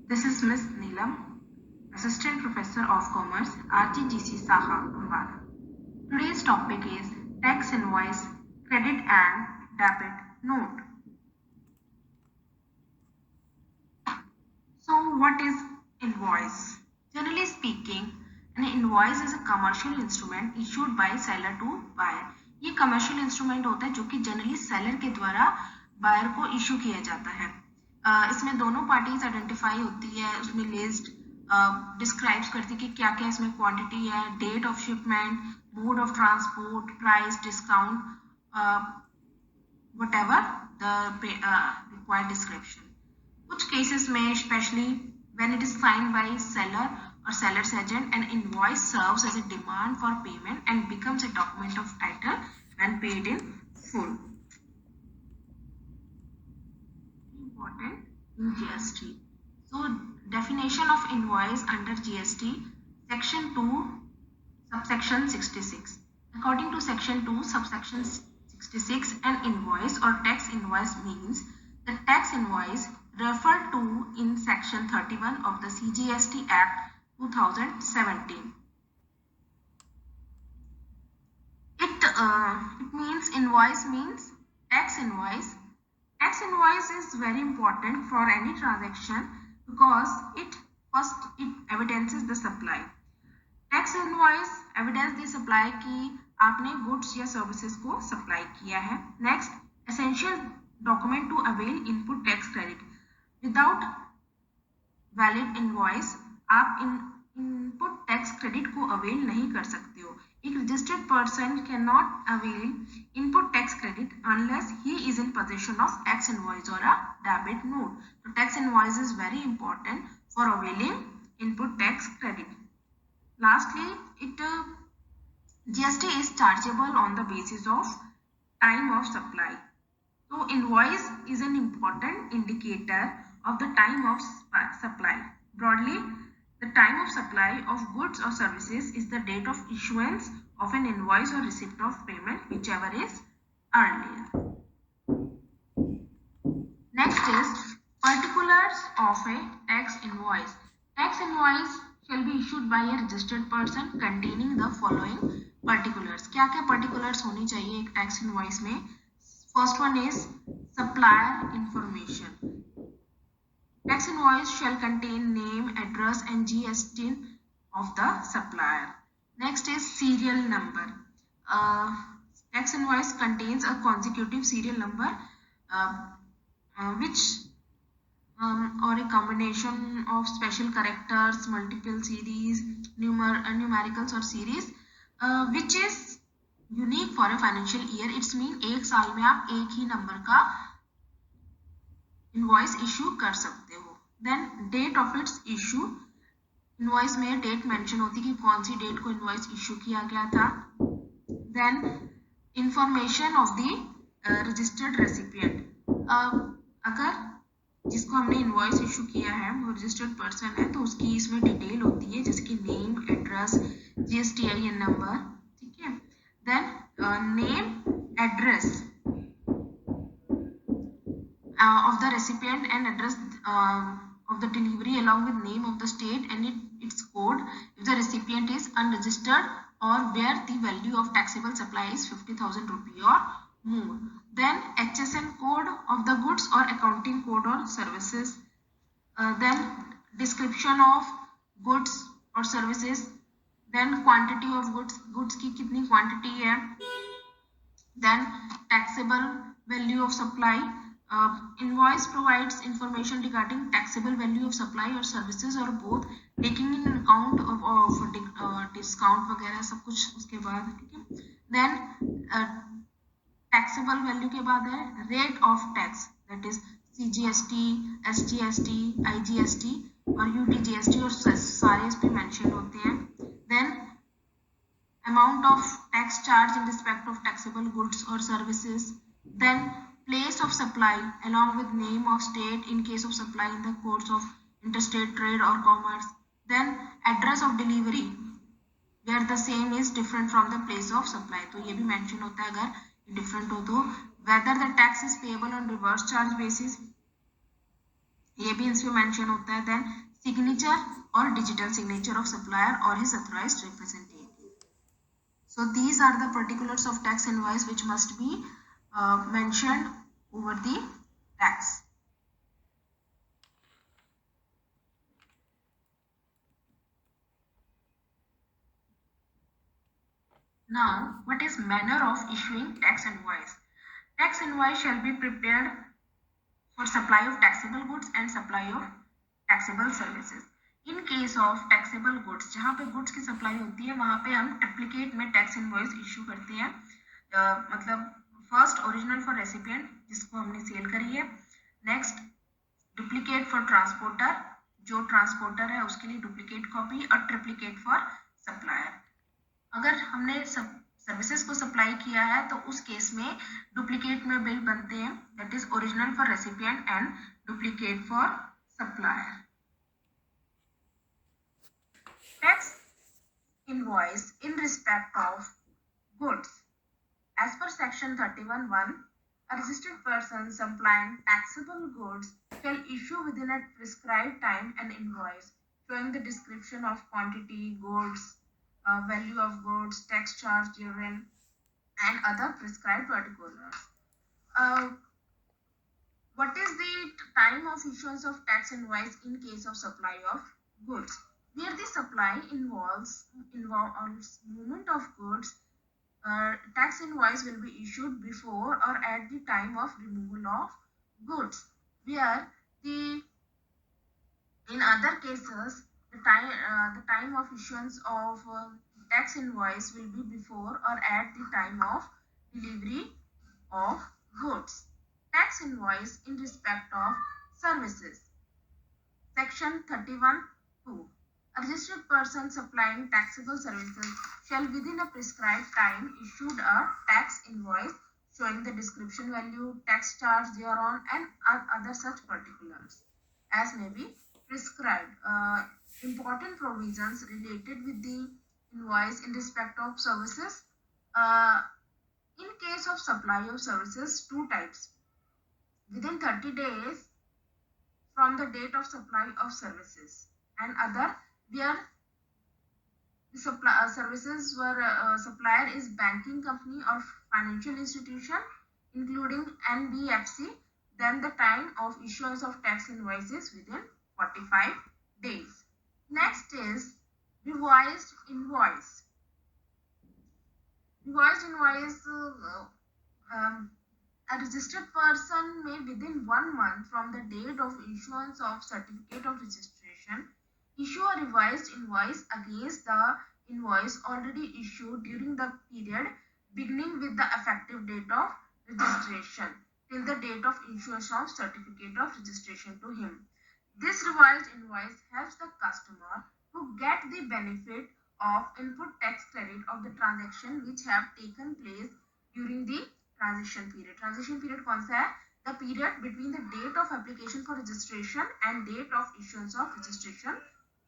This is Miss Neelam, Assistant Professor of Commerce, RGGC Saha, Ambala. Today's topic is tax invoice, credit and debit note. So what is invoice? Generally speaking, an invoice is a commercial instrument issued by seller to buyer. ये commercial instrument होता है जो कि generally seller के द्वारा buyer को issue किया जाता है. इसमें दोनों पार्टीज आइडेंटिफाई होती है, उसमें लिस्ट डिस्क्राइब्स करती है कि क्या क्या इसमें क्वांटिटी है, date of shipment, mode of transport, price, discount, whatever the required description. कुछ केसेस में specially when it is signed by seller or seller's agent, an invoice serves as a demand for payment and becomes a document of title when paid in full. Important in GST. So definition of invoice under GST, section 2 subsection 66. According to section 2 subsection 66, an invoice or tax invoice means the tax invoice referred to in section 31 of the CGST Act 2017. It means invoice means tax invoice. Tax invoice is very important for any transaction because it evidences the supply. Tax invoice evidence the supply कि आपने goods या services को supply किया है. Next, essential document to avail input tax credit. Without valid invoice आप input tax credit को avail नहीं कर सकते हो. एक registered person cannot avail input tax credit unless he is in possession of tax invoice or a debit note. So tax invoice is very important for availing input tax credit. Lastly, GST is chargeable on the basis of time of supply. So invoice is an important indicator of the time of supply. Broadly, the time of supply of goods or services is the date of issuance of an invoice or receipt of payment, whichever is earlier. Next is particulars of a tax invoice. Tax invoice shall be issued by a registered person containing the following particulars. क्या क्या particulars होनी चाहिए एक tax invoice में? First one is supplier information. Tax invoice shall contain name, address and GST of the supplier. Next is serial number. Tax invoice contains a consecutive serial number which or a combination of special characters, multiple series, numericals or series which is unique for a financial year. It's mean एक साल में आप एक ही number का invoice issue कर सकते हो. Then date of its issue, invoice में डेट मेंशन होती है कि कौन सी डेट को इनवॉइस इशू किया गया था. Then information of the registered recipient, अगर जिसको हमने इनवॉइस इशू किया है वो रजिस्टर्ड पर्सन है तो उसकी इसमें डिटेल होती है जैसे कि नेम, एड्रेस, GSTIN नंबर. ठीक है. Then name, address of the recipient and address of the delivery along with name of the state and its code if the recipient is unregistered or where the value of taxable supply is 50,000 rupee or more. Then HSN code of the goods or accounting code or services. Then description of goods or services. Then quantity of goods की कितनी quantity है. Then taxable value of supply. Invoice provides information regarding taxable value of supply or services or both, taking in account of discount वगैरह सब कुछ उसके बाद. ठीक है. Then taxable value के बाद है rate of tax, that is CGST, SGST, IGST और UTGST और सारे इस पे मेंशन होते हैं. Then amount of tax charge in respect of taxable goods or services. Then place of supply along with name of state in case of supply in the course of interstate trade or commerce. Then address of delivery where the same is different from the place of supply. तो ये भी mention होता है अगर different हो तो. Whether the tax is payable on reverse charge basis ये भी इसमें मेंशन होता है. देन सिग्नेचर और डिजिटल सिग्नेचर ऑफ सप्लायर और his authorised representative. So these are the particulars of tax invoice which must be mentioned over the tax. Now, what is manner of issuing tax invoice? Tax invoice shall be prepared for supply of taxable goods and supply of taxable services. In case of taxable goods, जहाँ पे goods की supply होती है वहाँ पे हम triplicate में tax invoice issue करते हैं. मतलब फर्स्ट ओरिजिनल फॉर रेसिपिएंट जिसको हमने सेल करी है, नेक्स्ट डुप्लीकेट फॉर ट्रांसपोर्टर, जो ट्रांसपोर्टर है उसके लिए डुप्लीकेट कॉपी, और ट्रिप्लीकेट फॉर सप्लायर. अगर हमने सर्विसेज को सप्लाई किया है तो उस केस में डुप्लीकेट में बिल बनते हैं, that is original for recipient and duplicate for supplier. Tax invoice in respect of goods. As per section 31(1), a registered person supplying taxable goods shall issue within a prescribed time an invoice showing the description of quantity, goods, value of goods, tax charge therein, and other prescribed particulars. What is the time of issuance of tax invoice in case of supply of goods? Where the supply involves movement of goods, tax invoice will be issued before or at the time of removal of goods. Where in other cases the time of issuance of tax invoice will be before or at the time of delivery of goods. Tax invoice in respect of services. Section 31(2). A registered person supplying taxable services shall within a prescribed time issued a tax invoice showing the description value, tax charge thereon, and other such particulars as may be prescribed. Important provisions related with the invoice in respect of services. In case of supply of services, two types. Within 30 days from the date of supply of services, and other where the services were supplier is banking company or financial institution including NBFC, then the time of issuance of tax invoices within 45 days. Next is revised invoice. Revised invoice, a registered person may within 1 month from the date of issuance of certificate of registration issue a revised invoice against the invoice already issued during the period beginning with the effective date of registration till the date of issuance of certificate of registration to him. This revised invoice helps the customer to get the benefit of input tax credit of the transaction which have taken place during the transition period. Transition period कौन सा है? The period between the date of application for registration and date of issuance of registration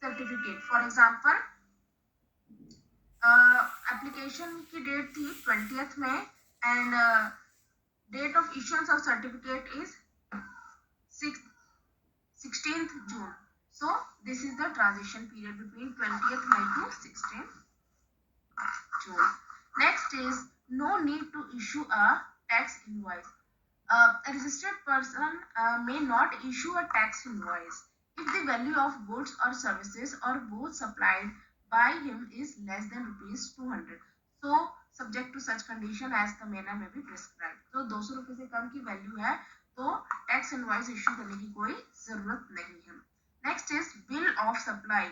certificate. For example, application की date थी 20th May and date of issuance of certificate is 16th June. So this is the transition period between 20th May to 16th June. Next is no need to issue a tax invoice. A registered person may not issue a tax invoice if the value of goods or services or both supplied by him is less than ₹200. So subject to such condition as the manner may be prescribed. तो 200 रुपए से कम की value है तो tax invoice issue करने की कोई जरूरत नहीं है. Next is bill of supply.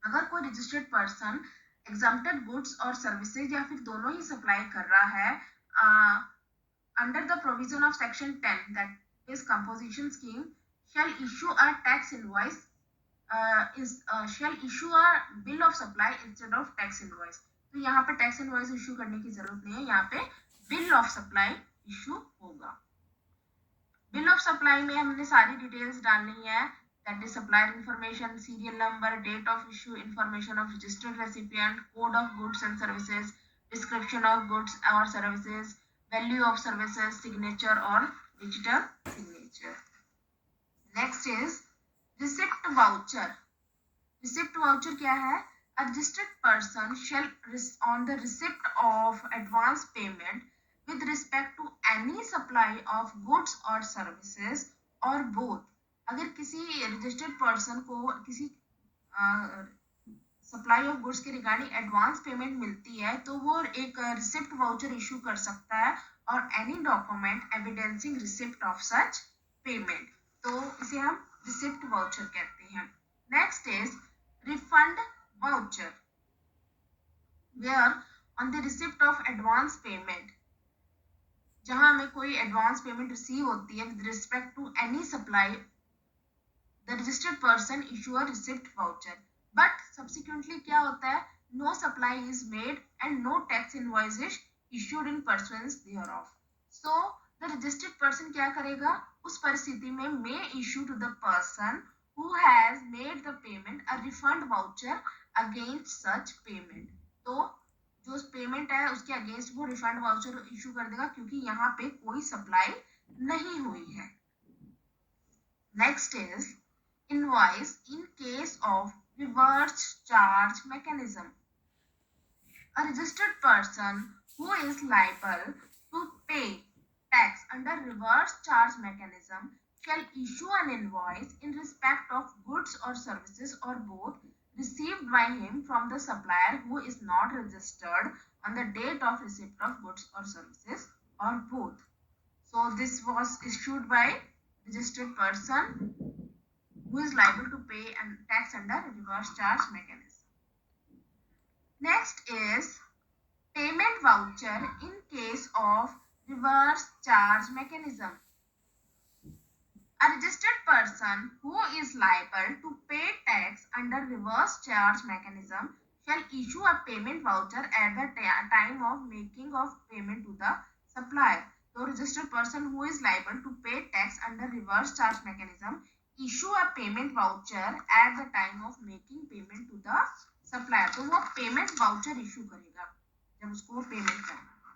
अगर कोई registered person exempted goods or services या फिर दोनों ही सप्लाई कर रहा है under the provision of section 10, that is composition scheme, shall issue a tax invoice, shall issue a bill of supply instead of tax invoice. तो यहाँ पे tax invoice issue करने की जरूरत नहीं है, यहाँ पे bill of supply issue होगा. bill of supply में हमने सारी डिटेल्स डालनी है, that is supplier information, serial number, date of issue, information of registered recipient, code of goods and services, description of goods or services, value of services, signature or digital signature. Next next is receipt voucher. Receipt voucher क्या है? A registered person shall on the receipt of advance payment with respect to any supply of goods or services or both. अगर किसी registered person को किसी supply of goods के regarding advance payment मिलती है तो वो एक रिसिप्ट वाउचर इशू कर सकता है और any document evidencing receipt of such payment, तो इसे हम रिसिप्ट वाउचर कहते हैं. Next is refund voucher, where on the receipt of advance payment, जहां हमें कोई एडवांस पेमेंट रिसीव होती है with respect to any supply, the registered person issue a receipt voucher. But subsequently क्या होता है? No supply is made and no tax invoice is issued in pursuance thereof. So the registered person क्या करेगा? उस परिस्थिति में may issue to the person who has made the payment a refund voucher against such payment. तो जो payment है उसके against वो रिफंड वाउचर इशू कर देगा क्योंकि यहाँ पे कोई सप्लाई नहीं हुई है. Next is invoice in case of reverse charge mechanism. A registered person who is liable to pay tax under reverse charge mechanism shall issue an invoice in respect of goods or services or both received by him from the supplier who is not registered on the date of receipt of goods or services or both. So this was issued by registered person who is liable to pay and tax under reverse charge mechanism. Next is payment voucher in case of reverse charge mechanism. A registered person who is liable to pay tax under reverse charge mechanism shall issue a payment voucher at the time of making of payment to the supplier. So registered person who is liable to pay tax under reverse charge mechanism issue a payment voucher at the time of making payment to the supplier. तो वो payment voucher issue करेगा जब उसको payment करना.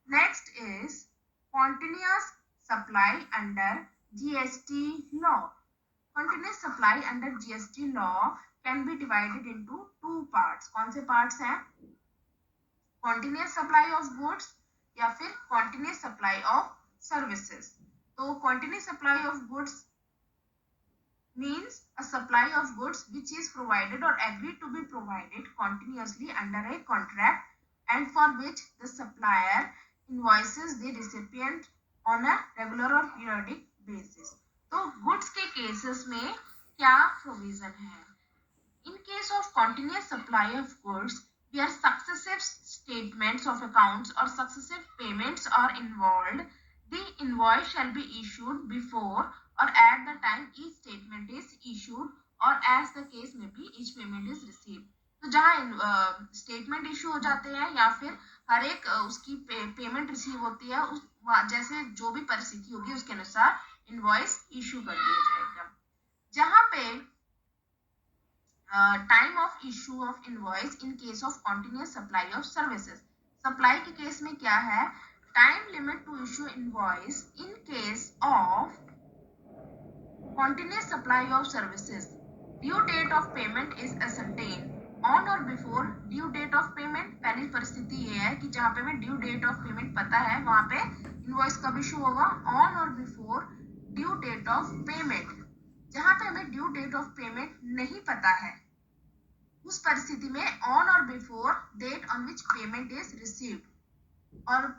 Next is continuous supply under GST law. Continuous supply under GST law can be divided into two parts. कौन से parts हैं? Continuous supply of goods या फिर continuous supply of services. तो continuous supply of goods means a supply of goods which is provided or agreed to be provided continuously under a contract and for which the supplier invoices the recipient on a regular or periodic basis. तो goods के cases में क्या provision है? In case of continuous supply of goods, where successive statements of accounts or successive payments are involved, the invoice shall be issued before or at the time each statement is issued or as the case may be each payment is received. तो जहाँ statement issue हो जाते हैं या फिर हर एक उसकी payment receive होती है उस जैसे जो भी परिस्थिति होगी उसके अनुसार इनवॉइस इशू कर दिया जाएगा. जहाँ पे time of issue of invoice in case of continuous supply of services. Supply के केस में क्या है? Time limit to issue invoice in case of continuous supply of services. Due date of payment is ascertained on or before due date of payment. पहली परिस्थिति ये है कि जहाँ पे हमें due date of payment पता है वहाँ पे invoice कब issue होगा? On or before due date of payment. जहाँ पे हमें due date of payment नहीं पता है उस परिस्थिति में on or before date on which payment is received. और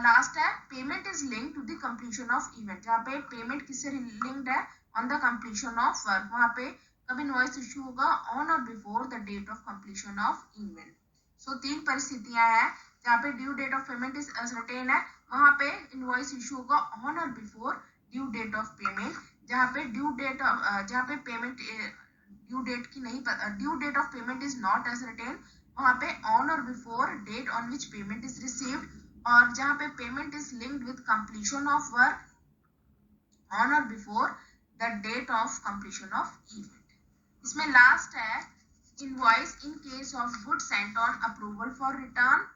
लास्ट है payment is linked to the completion of event. जहाँ पे पेमेंट किससे लिंक्ड है? On the completion of work. वहाँ पे कब इनवॉइस इशू होगा? On or before the date of completion of event. So तीन परिस्थितियां हैं जहाँ पे due date of payment is certain है वहाँ पे इनवॉइस इशू होगा on or before due date of payment. जहाँ पे जहाँ पे पेमेंट ड्यू डेट की नहीं due date of payment is not ascertain वहाँ पे on or before date on which payment is received. और जहाँ पे payment is linked with completion of work on or before the date of completion of event. इसमें last है invoice in case of good sent on approval for return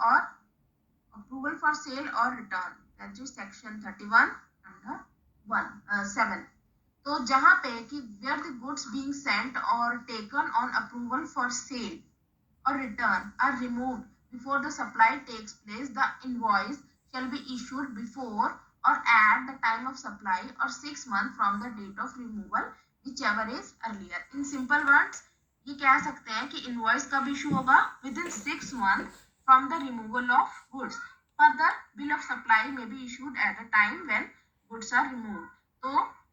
or approval for sale or return. That is section 31 under 7. तो जहां पे कि where the goods being sent or taken on approval for sale or return are removed before the supply takes place, the invoice shall be issued before or at the time of supply or 6 months from the date of removal, whichever is earlier. In simple words, ये कह सकते हैं कि invoice कब issue होगा? Within 6 months from the removal of goods. Further, bill of supply may be issued at the time when goods are removed. तो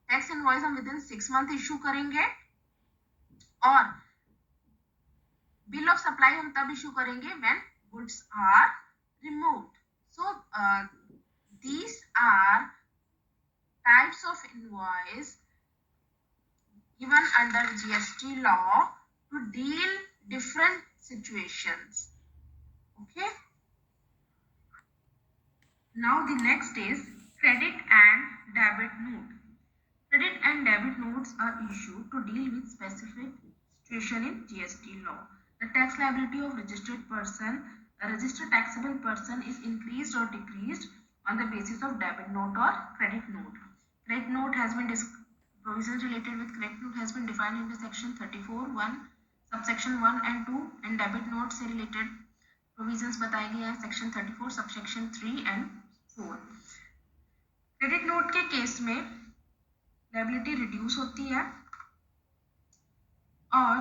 tax invoice हम within 6 month issue करेंगे और बिल ऑफ सप्लाई हम तब issue करेंगे when goods are removed. So these are types of invoice given under GST law to deal different situations. Okay. Now the next is credit and debit note. Credit and debit notes are issued to deal with specific situation in GST law. The tax liability of registered person, a registered taxable person, is increased or decreased on the basis of debit note or credit note. Credit note has been provisions related with credit note has been defined in the section 34(1) subsection 1 and 2, and debit note से related provisions बताए गए हैं section 34 subsection 3 and 4. Credit note के case में liability reduce होती है और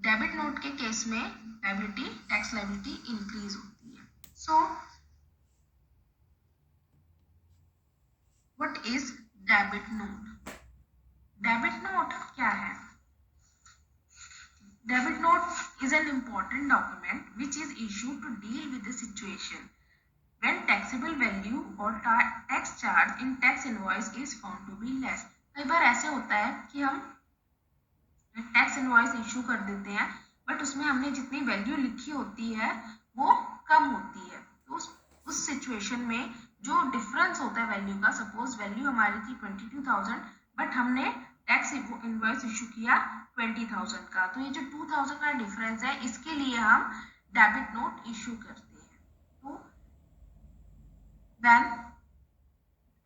debit note के केस में लायबिलिटी टैक्स लायबिलिटी इंक्रीज होती है. So what is debit note? Debit note क्या है? Debit note is an important document which is issued to deal with the situation when taxable value or tax charge in tax invoice is found to be less. कई बार ऐसे होता है कि हम tax invoice issue कर देते हैं but उसमें हमने जितनी वैल्यू लिखी होती है वो कम होती है. तो उस सिचुएशन में जो डिफरेंस होता है वैल्यू का, सपोज वैल्यू हमारी थी 22,000 बट हमने टैक्स इनवॉइस इशू किया 20,000 का, तो ये जो 2,000 का डिफरेंस है इसके लिए हम डेबिट नोट इशू करते हैं. तो when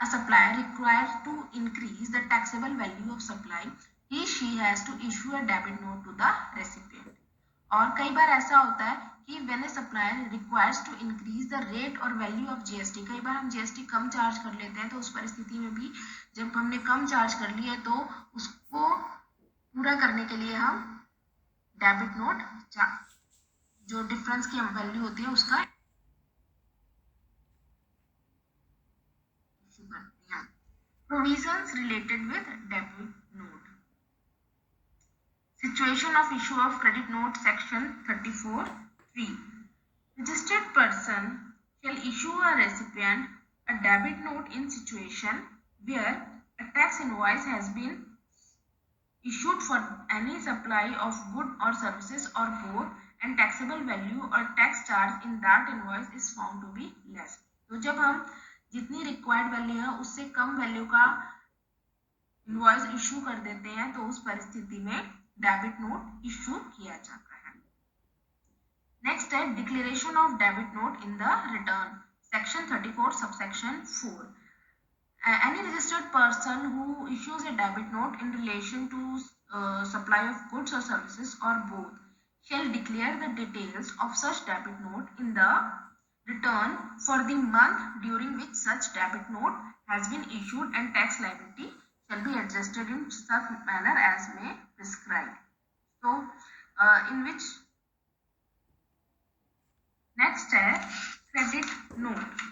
a supplier requires to increase the taxable value of supply, she has to issue a debit note to the recipient. और कई बार ऐसा होता है कि when a supplier requires to increase the rate or value of GST, कई बार हम GST कम charge कर लेते हैं, तो उस परिस्थिति में भी जब हमने कम चार्ज कर लिया तो उसको पूरा करने के लिए हम डेबिट नोट जो डिफरेंस की वैल्यू होती है उसका provisions related with debit note. Situation of issue of credit note section 34(3). Registered person shall issue a recipient a debit note in situation where a tax invoice has been issued for any supply of good or services or both, and taxable value or tax charge in that invoice is found to be less. तो जब हम जितनी required value है उससे कम value का invoice issue कर देते हैं तो उस परिस्थिति में डेबिट नोट इशू किया जाता है. नेक्स्ट है declaration of debit note in the return section 34 subsection 4. Any registered person who issues a debit note in relation to supply of goods or services or both shall declare the details of such debit note in the return for the month during which such debit note has been issued, and tax liability shall be adjusted in such manner as may prescribe. So in which next है credit note.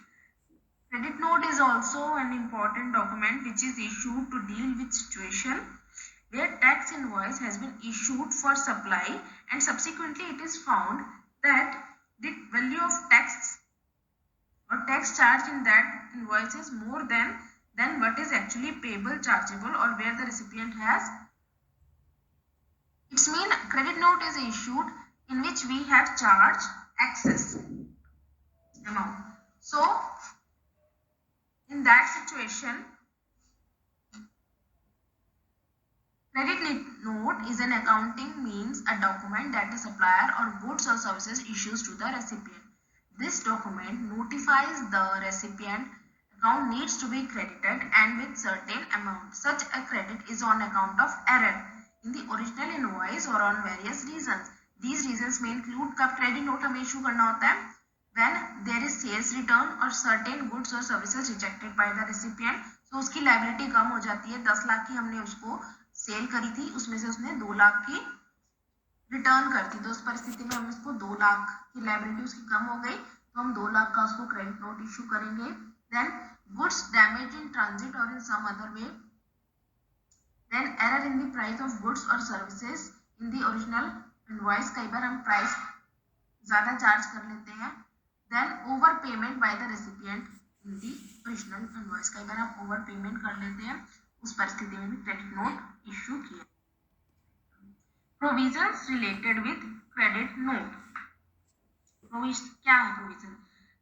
Credit note is also an important document which is issued to deal with situation where tax invoice has been issued for supply and subsequently it is found that the value of tax or tax charge in that invoice is more than what is actually payable, chargeable, or where the recipient has. It's mean credit note is issued in which we have charged excess amount. So in that situation, credit note is an accounting means, a document that a supplier or goods or services issues to the recipient. This document notifies the recipient account needs to be credited and with certain amount. Such a credit is on account of error in the original invoice or on various reasons. These reasons may include कब credit note हमें issue करना होता है when there is sales return or certain goods or services rejected by the recipient. So उसकी liability कम हो जाती है. 10 लाख की हमने उसको सेल करी थी, उसमें से उसने 2 लाख की रिटर्न करती, तो उस परिस्थिति में हम इसको 2 लाख की लाइबिलिटी उसकी कम हो गई, तो हम 2 लाख का उसको क्रेडिट नोट इशू करेंगे. Then goods damage in transit or in some other way, then error in the price of goods or services in the original invoice. कई बार हम प्राइस ज्यादा चार्ज कर लेते हैं. Then over payment by the recipient in the original invoice. कई बार हम ओवर पेमेंट कर लेते हैं, उस परिस्थिति में भी क्रेडिट नोट इशू किया. Provisions related with credit note. क्या है प्रोविजन?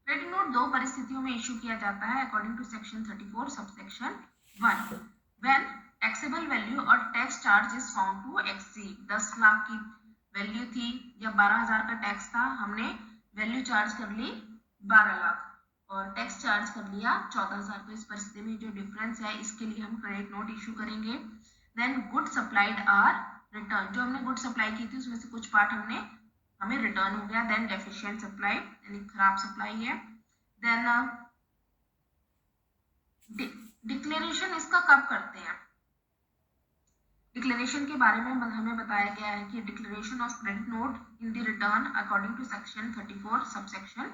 क्रेडिट नोट दो परिस्थितियों में इशू किया जाता है according to section 34 subsection 1. When taxable value or tax charge is found to exceed. 10 lakh की वैल्यू थी या 12,000 का टैक्स था, हमने वैल्यू चार्ज कर ली 12 लाख और टैक्स चार्ज कर लिया 14,000. तो इस परिस्थिति में जो डिफरेंस है इसके लिए हम क्रेडिट नोट इशू करेंगे. Then good supplied are return. जो हमने गुड सप्लाई की थी उसमें से कुछ पार्ट हमें रिटर्न हो गया. देन डेफिशिएंट सप्लाई यानी खराब सप्लाई है. देन डिक्लेरेशन इसका कब करते हैं? डिक्लेरेशन के बारे में हमें बताया गया है कि declaration of credit note in the return according to section 34 subsection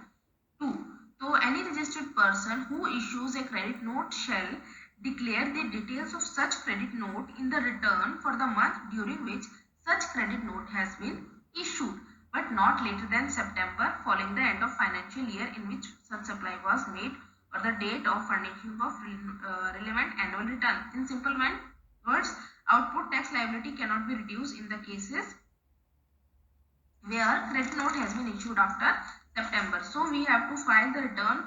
2. तो any registered person who issues a credit note shall declare the details of such credit note in the return for the month during which such credit note has been issued, but not later than September following the end of financial year in which such supply was made or the date of furnishing of relevant annual return. In simple words, output tax liability cannot be reduced in the cases where credit note has been issued after September. So we have to file the return,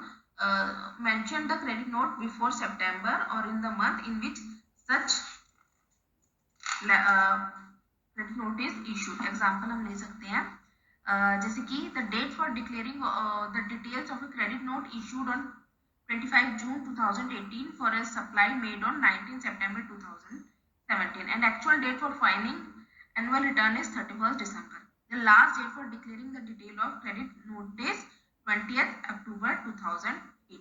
mention the credit note before September or in the month in which such credit note is issued. Example हम ले सकते हैं जैसे कि the date for declaring the details of a credit note issued on 25 June 2018 for a supply made on 19 September 2017 and actual date for filing annual return is 31st December. The last date for declaring the detail of credit note is 20th October 2018.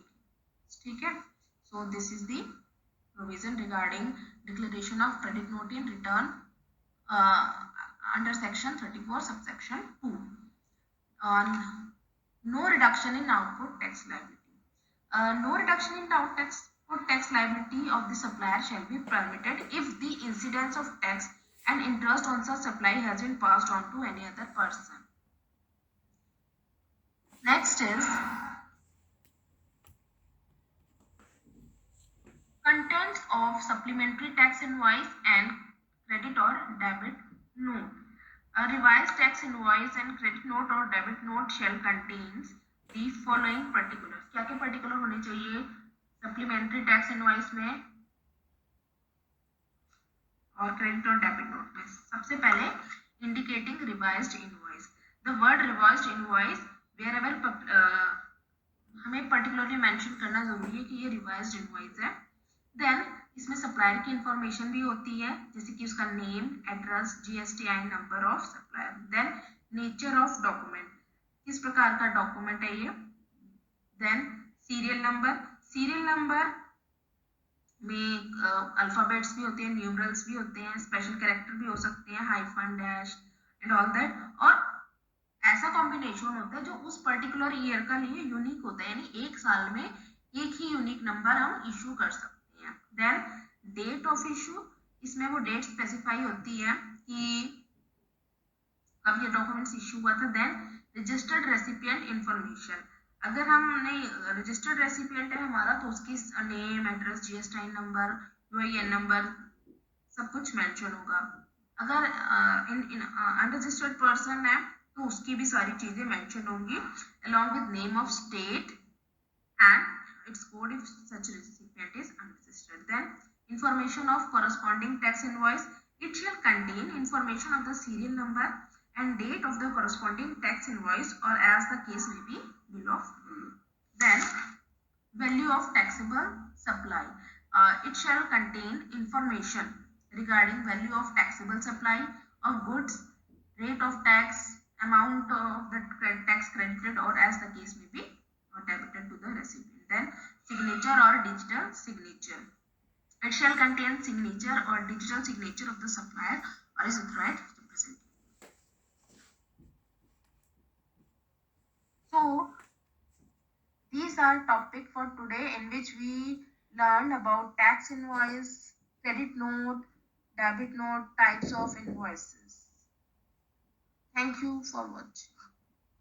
ठीक है. So this is the provision regarding declaration of credit note in return under section 34 subsection 2. No reduction in output tax liability. No reduction in output tax liability of the supplier shall be permitted if the incidence of tax and interest on such supply has been passed on to any other person. Next is contents of supplementary tax invoice and credit or debit note. A revised tax invoice and credit note or debit note shall contains the following particulars. क्या क्या particular होने चाहिए supplementary tax invoice में और credit और debit note में? सबसे पहले indicating revised invoice. The word revised invoice wherever हमें particularly mention करना जरूरी है कि ये revised invoice है. Then इसमें सप्लायर की इंफॉर्मेशन भी होती है जैसे कि उसका name, address, GSTI number of supplier. Then nature of document, किस प्रकार का डॉक्यूमेंट है ये. देन सीरियल नंबर में अल्फाबेट्स भी होते हैं, न्यूमरल्स भी होते हैं, स्पेशल कैरेक्टर भी हो सकते हैं, hyphen, dash and all that. और ऐसा कॉम्बिनेशन होता है जो उस पर्टिकुलर ईयर का लिए यूनिक होता है, यानी एक साल में एक ही यूनिक नंबर हम इशू कर सकते हैं. देन डेट ऑफ इशू, इसमें वो डेट स्पेसिफाई होती है कि कब ये डॉक्यूमेंट्स इशू हुआ था. देन रजिस्टर्ड रेसिपिएंट इंफॉर्मेशन, अगर हमने रजिस्टर्ड रेसिपिएंट है हमारा तो उसकी name, address, GSTI number, UIN number सब कुछ मेंशन होगा. अगर अनरजिस्टर्ड पर्सन है तो उसकी भी सारी चीजें मेंशन होंगी along with name of state and its code if such recipient is unregistered. Then information of corresponding tax invoice, it shall contain information of the serial number and date of the corresponding tax invoice or as the case may be below. Then Value of taxable supply. It shall contain information regarding value of taxable supply of goods, rate of tax, amount of the tax credited or as the case may be or debited to the recipient. Then signature or digital signature. It shall contain signature or digital signature of the supplier or his authorized representative. So these are topic for today in which we learned about tax invoice, credit note, debit note, types of invoices. Thank you for watching.